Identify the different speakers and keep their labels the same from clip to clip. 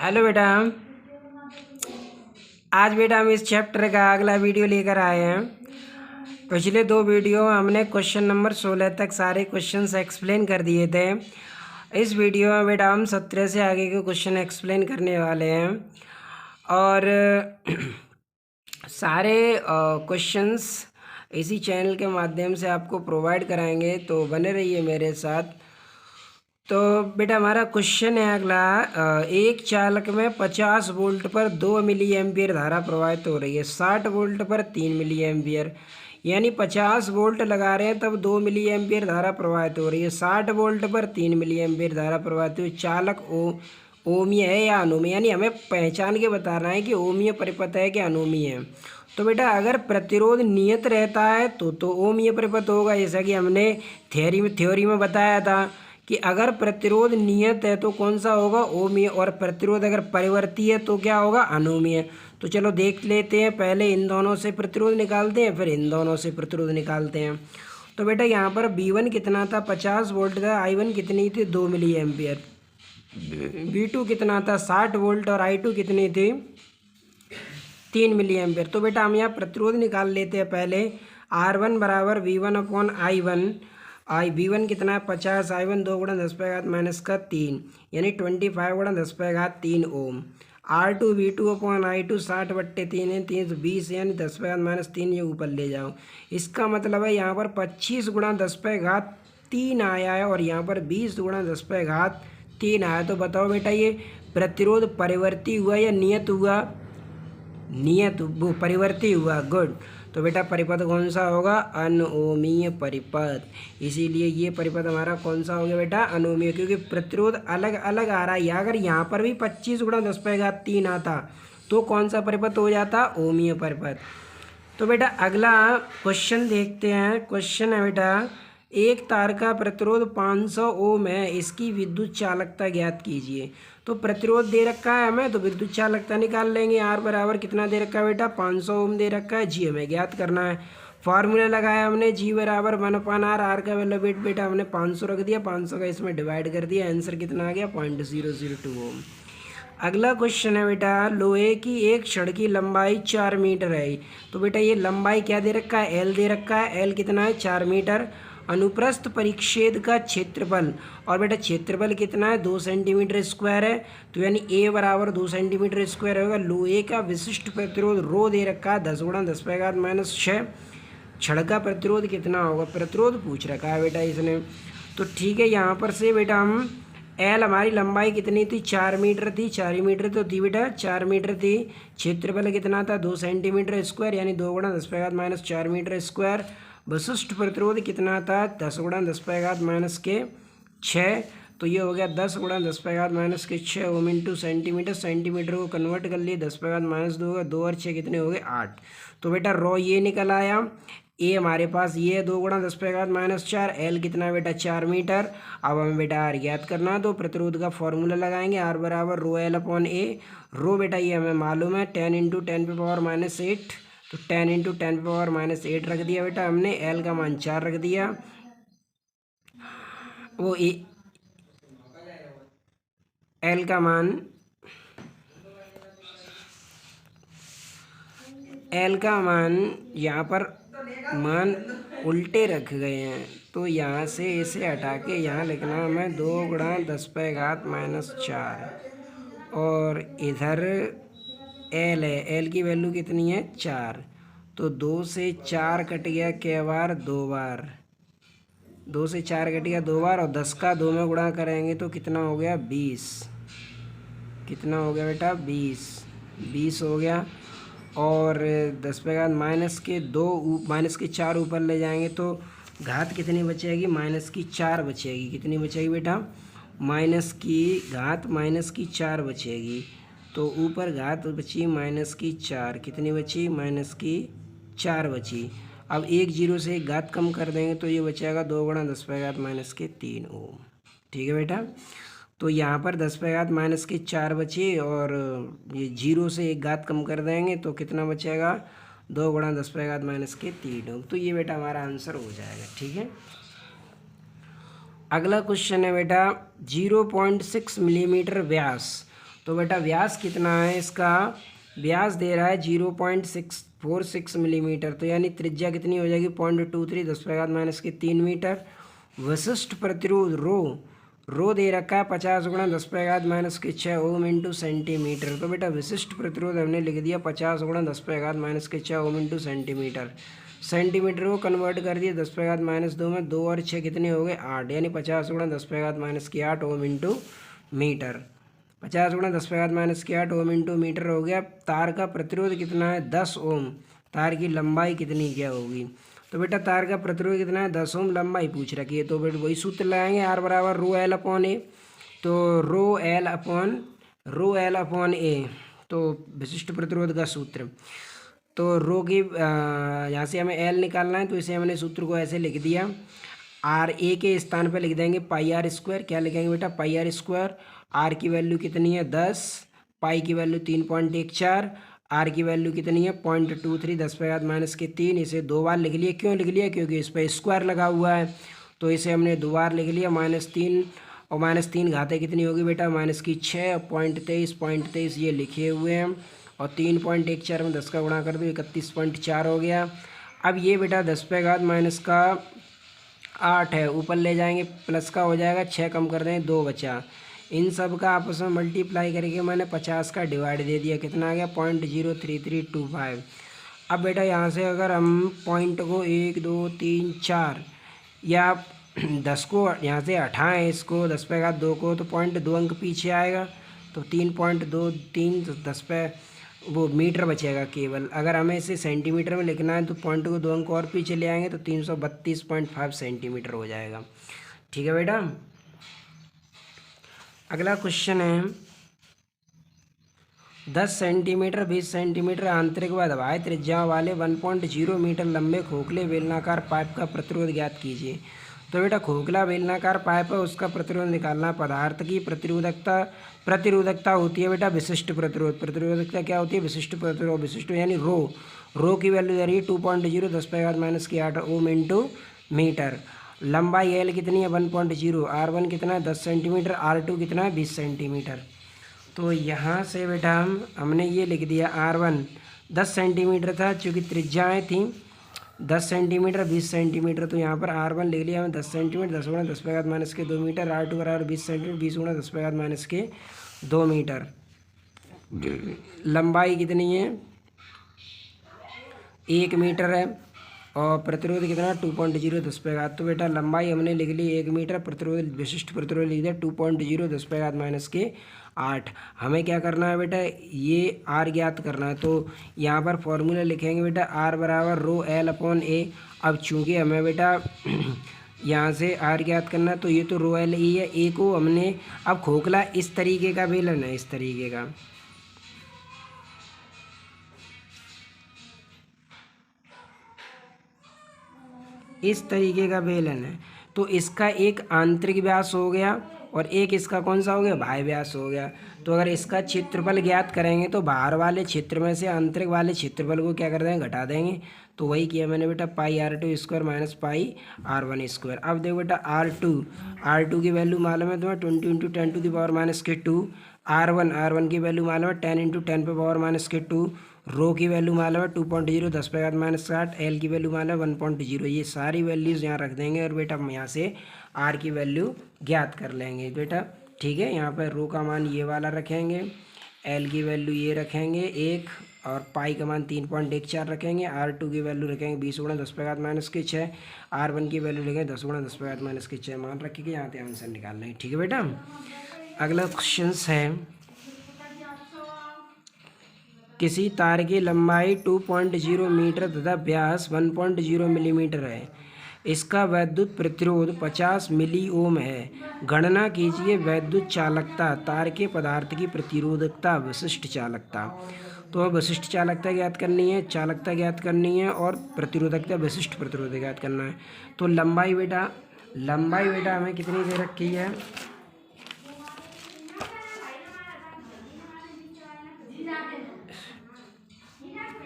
Speaker 1: Hello बेटा। आज बेटा हम इस चैप्टर का अगला वीडियो लेकर आए हैं। पिछले दो वीडियो में हमने क्वेश्चन नंबर 16 तक सारे क्वेश्चंस एक्सप्लेन कर दिए थे। इस वीडियो में बेटा हम 17 से आगे के क्वेश्चन एक्सप्लेन करने वाले हैं और सारे क्वेश्चंस इसी चैनल के माध्यम से आपको प्रोवाइड कराएंगे, तो बने रहिए मेरे साथ। तो बेटा हमारा क्वेश्चन है अगला, एक चालक में 50 वोल्ट पर 2 मिली एम्पियर धारा प्रवाहित हो रही है, 60 वोल्ट पर 3 मिली एम्पियर, यानी 50 वोल्ट लगा रहे हैं तब 2 मिली एम्पियर धारा प्रवाहित हो रही है, 60 वोल्ट पर 3 मिली एम्पियर धारा प्रवाहित हुई। चालक ओमीय है या अनुमीय, यानी हमें पहचान के बताना है कि ओमीय परिपथ है कि अनुमीय है। तो बेटा अगर प्रतिरोध नियत रहता है तो ओमीय परिपथ होगा, जैसा कि हमने थ्योरी में बताया था कि अगर प्रतिरोध नियत है तो कौन सा होगा, ओमीय, और प्रतिरोध अगर परिवर्ती है तो क्या होगा, अनुमीय। तो चलो देख लेते हैं, पहले इन दोनों से प्रतिरोध निकालते हैं फिर इन दोनों से प्रतिरोध निकालते हैं। तो बेटा यहाँ पर V1 कितना था, 50 वोल्ट था, I1 कितनी थी, 2 मिली एम्पियर, V2 कितना था, 60 वोल्ट, और I2 कितनी थी, 3 मिली एम्पियर। तो बेटा हम यहाँ प्रतिरोध निकाल लेते हैं पहले। R1 बराबर V1 अपॉन I1। V1 कितना है, 50, I1 2 गुणा 10⁻³ यानी 25 गुणा 10⁻³ ओम। R2 V2 अपॉन I2 60/3 है, 320 यानी 10⁻³ ये ऊपर ले जाओ। इसका मतलब है यहाँ पर 25 गुणा 10⁻³ आया है और यहाँ पर 20 गुणा 10⁻³ आया। तो बताओ बेटा ये प्रतिरोध परिवर्ती हुआ या नियत हुआ, नियत, वो परिवर्ती हुआ। गुड। तो बेटा परिपथ कौन सा होगा, अनओमीय परिपथ। इसीलिए ये परिपथ हमारा कौन सा हो गया बेटा, अनओमीय, क्योंकि प्रतिरोध अलग अलग आ रहा है। अगर यहाँ पर भी 25 गुणा 10⁻³ आता तो कौन सा परिपथ हो जाता, ओमीय परिपथ। तो बेटा अगला क्वेश्चन देखते हैं। क्वेश्चन है बेटा, एक तार का प्रतिरोध 500 ओम है, इसकी विद्युत चालकता ज्ञात कीजिए। तो प्रतिरोध दे रखा है हमें, तो विद्युत चालकता निकाल लेंगे। आर बराबर कितना दे रखा है बेटा, 500 ओम दे रखा है, जी हमें ज्ञात करना है। फार्मूला लगाया हमने, जी बराबर 1/r, आर का वैल्यू बेटा हमने 500 रख दिया, 500 का इसमें डिवाइड कर दिया, आंसर कितना आ गया, 0.002 ओम। अगला क्वेश्चन है बेटा, लोहे की एक छड़ की लंबाई 4 मीटर है। तो बेटा ये लंबाई क्या दे रखा है, एल दे रखा है, एल कितना है, 4 मीटर। अनुप्रस्थ परिच्छेद का क्षेत्रफल, और बेटा क्षेत्रफल कितना है, 2 सेंटीमीटर स्क्वायर है, तो यानी ए बराबर 2 सेंटीमीटर स्क्वायर होगा। लोहे का विशिष्ट प्रतिरोध रो दे रखा है 10 गुणा 10⁻⁻⁶। छड़ का प्रतिरोध कितना होगा, प्रतिरोध पूछ रखा है बेटा इसने। तो ठीक है, यहाँ पर से बेटा हम एल, हमारी लंबाई कितनी थी, 4 मीटर थी, 4 मीटर तो थी बेटा, 4 मीटर थी। क्षेत्रफल कितना था, 2 सेंटीमीटर स्क्वायर, यानी 2 गुणा 10⁻⁻4 मीटर स्क्वायर। विशिष्ट प्रतिरोध कितना था, 10 गुणा 10⁻⁻6। तो ये हो गया 10 गुणा 10⁻⁻6 ओम इंटू सेंटीमीटर, सेंटीमीटर को कन्वर्ट कर लिए 10⁻⁻2 होगा, 2 और 6 कितने हो गए, 8। तो बेटा रो ये निकल आया, ए हमारे पास ये 2 गुणा 10⁻⁻4, एल कितना बेटा, 4 मीटर। अब हमें बेटा आर ज्ञात करना, तो प्रतिरोध का फॉर्मूला लगाएंगे, आर बराबर रो एल अपॉन ए। रो बेटा ये हमें मालूम है 10 × 10⁻⁻8, तो 10 × 10⁻⁻8 रख दिया बेटा हमने, एल का मान 4 रख दिया। वो एल का मान, एल का मान यहाँ पर मान उल्टे रख गए हैं, तो यहाँ से इसे हटा के यहाँ लिखना हमें 2 गुणा 10⁻⁻4, और इधर एल है, एल की वैल्यू कितनी है, 4। तो 2 से 4 कट गया, कै बार, 2 बार, 2 से 4 कट गया 2 बार, और 10 का 2 में गुणा करेंगे तो कितना हो गया, 20। कितना हो गया बेटा, 20 हो गया। और 10⁻⁻2 -4 ऊपर ले जाएंगे तो घात कितनी बचेगी, -4 बचेगी। कितनी बचेगी बेटा, -4 बचेगी। तो ऊपर घात बची -4, कितनी बची, -4 बची। अब एक जीरो से एक घात कम कर देंगे तो ये बचेगा 2 गुणा 10⁻⁻3 ओम। ठीक है बेटा, तो यहाँ पर 10⁻⁻4 बची, और ये जीरो से एक घात कम कर देंगे तो कितना बचेगा, 2 गुणा 10⁻⁻3 ओम। तो ये बेटा हमारा आंसर हो जाएगा। ठीक है, अगला क्वेश्चन है बेटा, 0.6 मिलीमीटर व्यास तो बेटा व्यास कितना है इसका, व्यास दे रहा है 0.646 मिलीमीटर, तो यानी त्रिज्या कितनी हो जाएगी 0.23 10⁻³ मीटर। विशिष्ट प्रतिरोध रो दे रखा है 50 × 10⁻⁶ ओम इंटू सेंटीमीटर। तो बेटा विशिष्ट प्रतिरोध हमने लिख दिया 50 × 10⁻⁶ ओम इंटू सेंटीमीटर। सेंटीमीटर को कन्वर्ट कर दिया 10⁻² में, 2 और 6 कितने हो गए 8, यानी 50 × 10⁻⁸ ohm into metre. 50 × 10⁻⁸ ohm into metre हो गया। तार का प्रतिरोध कितना है 10 ओम, तार की लंबाई कितनी क्या होगी, तो बेटा तार का प्रतिरोध कितना है 10 ओम, लंबाई पूछ रखी है, तो बेटा वही सूत्र लगाएंगे R बराबर ρL/A। तो ρL/A तो विशिष्ट प्रतिरोध का सूत्र, तो रो की यहाँ से हमें L निकालना है, तो इसे हमने सूत्र को ऐसे लिख दिया, RA के स्थान पर लिख देंगे πr²। क्या लिखेंगे बेटा πr²। R की वैल्यू कितनी है 10, पाई की वैल्यू 3.14, R की वैल्यू कितनी है 0.23 10⁻³ इसे 2 बार लिख लिया। क्यों लिख लिया, क्योंकि इस पर स्क्वायर लगा हुआ है, तो इसे हमने 2 बार लिख लिया। -3 और -3 घातें कितनी होगी बेटा -6 और 0.23 ये लिखे हुए हैं, और 3.14 में 10 का गुणा कर दो 31.4 हो गया। अब ये बेटा 10⁻⁸ है, ऊपर ले जाएंगे प्लस का हो जाएगा, 6 कम कर देंगे 2 बचा। इन सब का आपस में मल्टीप्लाई करके मैंने 50 का डिवाइड दे दिया, कितना आ गया 0.03325। अब बेटा यहाँ से अगर हम पॉइंट को 1 2 3 4 या 10 को यहाँ से हटाएँ इसको 10⁻² को, तो 0.2 अंक पीछे आएगा, तो 3.23 10 पे वो मीटर बचेगा केवल। अगर हमें इसे सेंटीमीटर में लिखना है तो पॉइंट को 2 अंक और पीछे ले आएंगे तो 332.5 सेंटीमीटर हो जाएगा। ठीक है बेटा। अगला क्वेश्चन है 10 सेंटीमीटर 20 सेंटीमीटर आंतरिक व दबाए त्रिज्या वाले 1.0 मीटर लंबे खोखले बेलनाकार पाइप का प्रतिरोध ज्ञात कीजिए। तो बेटा खोखला बेलनाकार पाइप है, उसका प्रतिरोध निकालना। पदार्थ की प्रतिरोधकता होती है बेटा विशिष्ट प्रतिरोध। प्रतिरोधकता क्या होती है विशिष्ट प्रतिरोध। विशिष्ट यानी रो की वैल्यू दे रही है 2.0 10⁻⁸ ओम इंटू मीटर। लंबाई L कितनी है 1.0, R1 कितना है 10 सेंटीमीटर, R2 कितना है 20 सेंटीमीटर। तो यहाँ से बेटा हमने ये लिख दिया R1 10 सेंटीमीटर था, चूँकि त्रिज्याएँ थी 10 सेंटीमीटर 20 सेंटीमीटर, तो यहाँ पर R1 लिख लिया हमें 10 सेंटीमीटर 10 × 10⁻² मीटर। R2 बराबर 20 सेंटीमीटर 20 × 10⁻² मीटर। लंबाई कितनी है 1 मीटर है, और प्रतिरोध कितना 2.0 10⁻। तो बेटा लंबाई हमने लिख ली 1 मीटर, प्रतिरोध विशिष्ट प्रतिरोध लिख दिया 2.0 10⁻⁸। हमें क्या करना है बेटा ये R ज्ञात करना है, तो यहाँ पर फॉर्मूला लिखेंगे बेटा R बराबर ρL/A। अब चूँकि हमें बेटा यहाँ से R ज्ञात करना है, तो ये तो ρLE है, A को हमने अब खोखला इस तरीके का बेलन है, इस तरीके का बेलन है, तो इसका एक आंतरिक व्यास हो गया और एक इसका कौन सा हो गया बाह्य व्यास हो गया। तो अगर इसका क्षेत्रफल ज्ञात करेंगे तो बाहर वाले क्षेत्र में से आंतरिक वाले क्षेत्रफल को क्या कर देंगे घटा देंगे, तो वही किया मैंने बेटा πr² - πr1²। अब देखो बेटा R2 की वैल्यू मालूम है तुम्हें 20 × 10⁻⁻²। R1 की वैल्यू मालूम है 10 × 10⁻⁻²। रो की वैल्यू मालूम है 2.0 10⁻⁻60। एल की वैल्यू मालूम है 1.0। ये सारी वैल्यूज़ यहाँ रख देंगे और बेटा हम यहाँ से आर की वैल्यू ज्ञात कर लेंगे बेटा। ठीक है, यहाँ पर रो का मान ये वाला रखेंगे, एल की वैल्यू ये रखेंगे 1, और पाई का मान 3.14 रखेंगे। R2 की वैल्यू रखेंगे 20 × 10⁻⁻6। R1 की वैल्यू रखेंगे 10 × 10⁻⁻6 मान रखेंगे। यहाँ पे आंसर निकालना है। ठीक है बेटा। अगला क्वेश्चन है किसी तार की लंबाई 2.0 मीटर तथा व्यास 1.0 मिलीमीटर है, इसका वैद्युत प्रतिरोध 50 मिली ओम है। गणना कीजिए वैद्युत चालकता, तार के पदार्थ की प्रतिरोधकता, विशिष्ट चालकता। तो विशिष्ट चालकता ज्ञात करनी है, चालकता ज्ञात करनी है और प्रतिरोधकता विशिष्ट प्रतिरोध ज्ञात करना है। तो लंबाई बेटा हमें कितनी दे रखी है,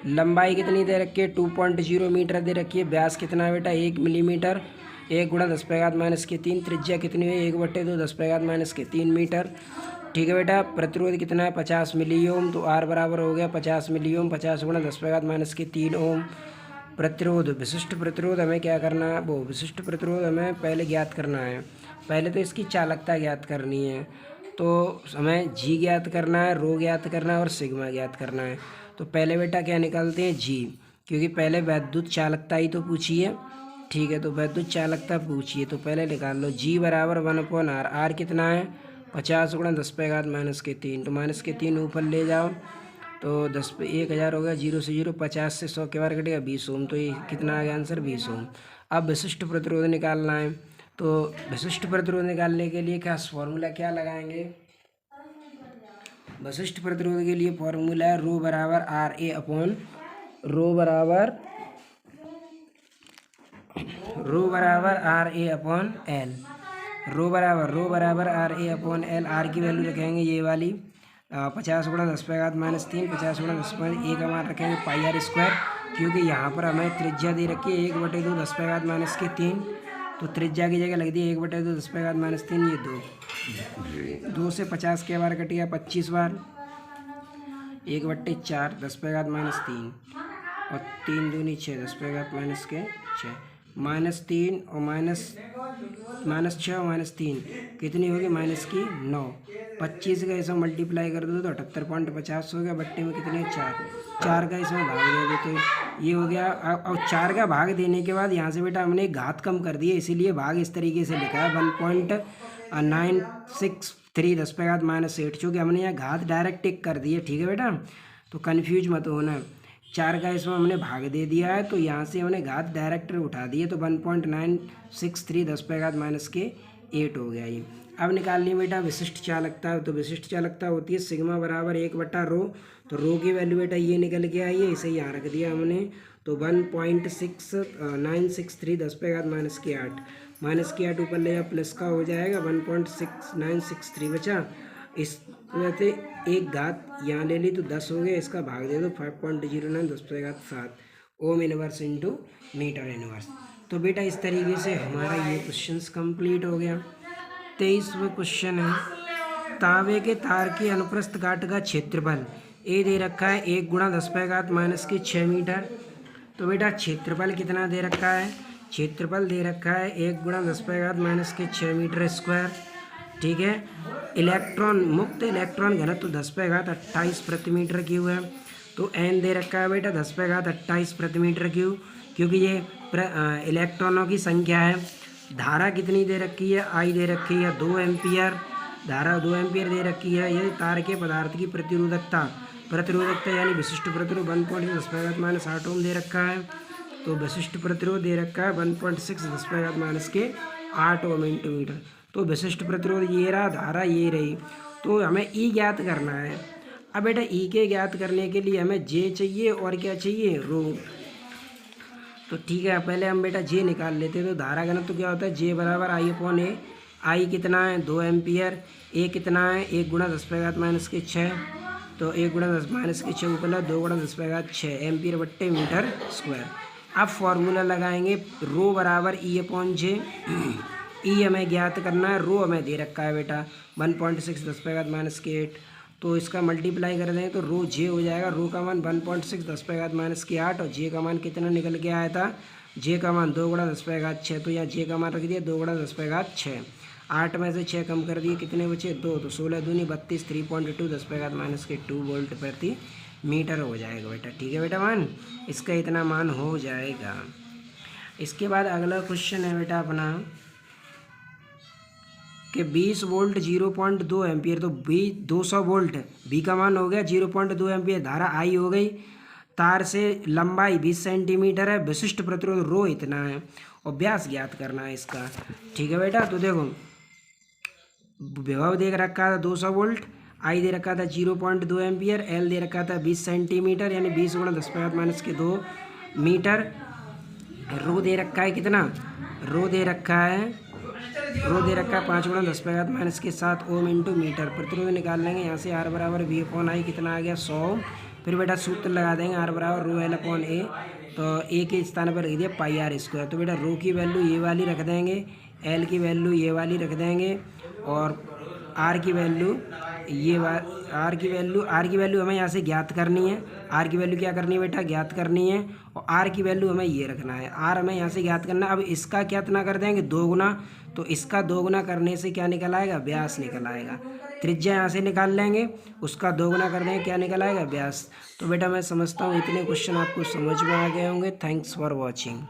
Speaker 1: लंबाई कितनी दे रखी है 2.0 मीटर दे रखी है। व्यास कितना है बेटा 1 मिलीमीटर, 1 × 10⁻³ त्रिज्या कितनी है 1/2 10⁻³ मीटर। ठीक है बेटा। प्रतिरोध कितना है 50 मिली ओम, तो आर बराबर हो गया 50 मिली ओम, 50 गुणा 10⁻³ ओम। प्रतिरोध, विशिष्ट प्रतिरोध हमें क्या करना है, वो विशिष्ट प्रतिरोध हमें पहले ज्ञात करना है। पहले तो इसकी चालकता ज्ञात करनी है, तो हमें जी ज्ञात करना है, रो ज्ञात करना है और सिग्मा ज्ञात करना है। तो पहले बेटा क्या निकालते हैं, जी, क्योंकि पहले वैद्युत चालकता ही तो पूछी है। ठीक है, तो वैद्युत चालकता पूछिए तो पहले निकाल लो। जी बराबर 1/r, आर कितना है 50 गुणा 10⁻³ तो -3 ऊपर ले जाओ, तो 10 पे 1000 हो गया, 0 से 0, 50 से 100 के बार कटेगा 20 ओम, तो ये कितना आ गया आंसर 20 ओम। अब विशिष्ट प्रतिरोध निकालना है, तो विशिष्ट प्रतिरोध निकालने के लिए क्या फॉर्मूला क्या लगाएंगे, विशिष्ट प्रतिरोध के लिए फॉर्मूला है रो बराबर R A upon R A upon L. Rho बराबर R A upon L. R की वैल्यू रखेंगे ये वाली 50 गुणा 10⁻³ 50 गुणा 10 का मान रखेंगे πr², क्योंकि यहाँ पर हमें त्रिज्या दे रखी है 1/2 10⁻³ तो त्रिज्या की जगह लग दी 1/2 10⁻³ ये 2 से 50 के बार कटिया 25 बार, 1/4 10⁻³ और 3 दूनी 6 10⁻6 -3 और -6 और -3 कितनी होगी -9। 25 का इसमें मल्टीप्लाई कर दो तो 78.50 हो गया, बट्टे में कितने 4 का इसमें भाग दे दो तो ये हो गया। और 4 का भाग देने के बाद यहाँ से बेटा हमने घात कम कर दी है, इसीलिए भाग इस तरीके से लिखा है 1.963 10⁻8, चूँकि हमने यहाँ घात डायरेक्ट टिक कर दी है। ठीक है बेटा, तो कन्फ्यूज मत होना। 4 का इसमें हमने भाग दे दिया है, तो यहाँ से हमने घात डायरेक्ट उठा दी है, तो 1.963 10⁻8 हो गया ये। अब निकालनी है बेटा विशिष्ट चालकता, तो विशिष्ट चालकता होती है सिग्मा बराबर 1/रो, तो रो की वैल्यू बेटा ये निकल के आई है, इसे यहाँ रख दिया हमने, तो 1.6963 10⁻8 -8 ऊपर ले जाओ प्लस का हो जाएगा 1.6963 बचा। इस वजह से एक घात यहाँ ले ली तो 10 हो गया, इसका भाग दे दो 5.09 10⁻7 ohm inverse into metre inverse. तो बेटा इस तरीके से हमारा ये क्वेश्चंस कंप्लीट हो गया। 23वां क्वेश्चन है, तांबे के तार के अनुप्रस्थ काट का क्षेत्रफल ए दे रखा है 1 गुणा 10⁻6 मीटर। तो बेटा क्षेत्रफल कितना दे रखा है, क्षेत्रफल दे रखा है 1 गुणा 10⁻6 मीटर स्क्वायर। ठीक है, इलेक्ट्रॉन मुक्त इलेक्ट्रॉन घनत्व 10⁻28 प्रति मीटर क्यूब है, तो एन दे रखा है बेटा 10⁻28 प्रति मीटर क्यूब, क्योंकि ये इलेक्ट्रॉनों की संख्या है। धारा कितनी दे रखी है, आई दे रखी है 2 एम्पियर, धारा 2 एम्पियर दे रखी है। ये तार के पदार्थ की प्रतिरोधकता यानी विशिष्ट प्रतिरोध 1.10⁻8 ओम दे रखा है, तो विशिष्ट प्रतिरोध दे रखा है 1.6 10⁻8 ओम इंटू मीटर। तो विशिष्ट प्रतिरोध ये रहा, धारा ये रही, तो हमें ई ज्ञात करना है। अब बेटा ई के ज्ञात करने के लिए हमें जे चाहिए और क्या चाहिए, रो। तो ठीक है, पहले हम बेटा जे निकाल लेते हैं। तो धारा घनत्व तो क्या होता है, जे बराबर आई अपॉन ए। आई कितना है 2 एम्पियर, ए कितना है 1 गुणा 10⁻6, तो 1 गुणा 10⁻6 ऊपर 2 गुणा 10⁻6 एम्पियर बट्टे मीटर स्क्वायर। अब फॉर्मूला लगाएंगे रो बराबर ई अपॉन जे। ई हमें ज्ञात करना है, रो हमें दे रखा है बेटा 1.6 10⁻8, तो इसका मल्टीप्लाई कर दें तो रो जे हो जाएगा। रो का मान 1.6 10⁻8 और जे का मान कितना निकल के आया था, जे का मान 2 गुणा 10⁻6, तो यहाँ जे का मान रख दिया 2 गुणा 10⁻6। 8 में से 6 कम कर दिए, कितने बचे 2, तो 16 दूनी 32 3.2 10⁻2 वोल्ट प्रति मीटर हो जाएगा बेटा। ठीक है बेटा, मान इसका इतना मान हो जाएगा। इसके बाद अगला क्वेश्चन है बेटा अपना कि 20 वोल्ट 0.2 एम्पियर, तो 200 वोल्ट बी का मान हो गया 0.2 एम्पियर, धारा आई हो गई, तार से लंबाई 20 सेंटीमीटर है, विशिष्ट प्रतिरोध रो इतना है और व्यास ज्ञात करना है इसका। ठीक है बेटा, तो देखो विभव दे रखा था 200 वोल्ट, आई दे रखा था 0.2 एम्पियर, एल दे रखा था 20 सेंटीमीटर यानी 20 गुणा 10⁻2 मीटर। रो दे रखा है कितना, रो दे रखा है 5 गुणा 10⁻7 ओम इंटू मीटर। प्रतिरोध निकाल लेंगे यहाँ से, आर बराबर वी अपॉन आई कितना आ गया 100। फिर बेटा सूत्र लगा देंगे आर बराबर रो एल अपॉन ए, तो ए के स्थान पर रख दिया πr²। तो बेटा रो की वैल्यू ये वाली रख देंगे, एल की वैल्यू ये वाली रख देंगे और आर की वैल्यू आर की वैल्यू हमें यहाँ से ज्ञात करनी है। आर की वैल्यू क्या करनी है बेटा, ज्ञात करनी है। और आर की वैल्यू हमें ये रखना है, आर हमें यहाँ से ज्ञात करना है। अब इसका क्या इतना कर देंगे, 2 गुना, तो इसका 2 गुना करने से क्या निकल आएगा, व्यास निकल आएगा। त्रिज्या यहाँ से निकाल लेंगे, उसका 2 गुना कर देंगे, क्या निकल आएगा, व्यास। तो बेटा मैं समझता हूँ इतने क्वेश्चन आपको समझ में आ गए होंगे। Thanks for watching.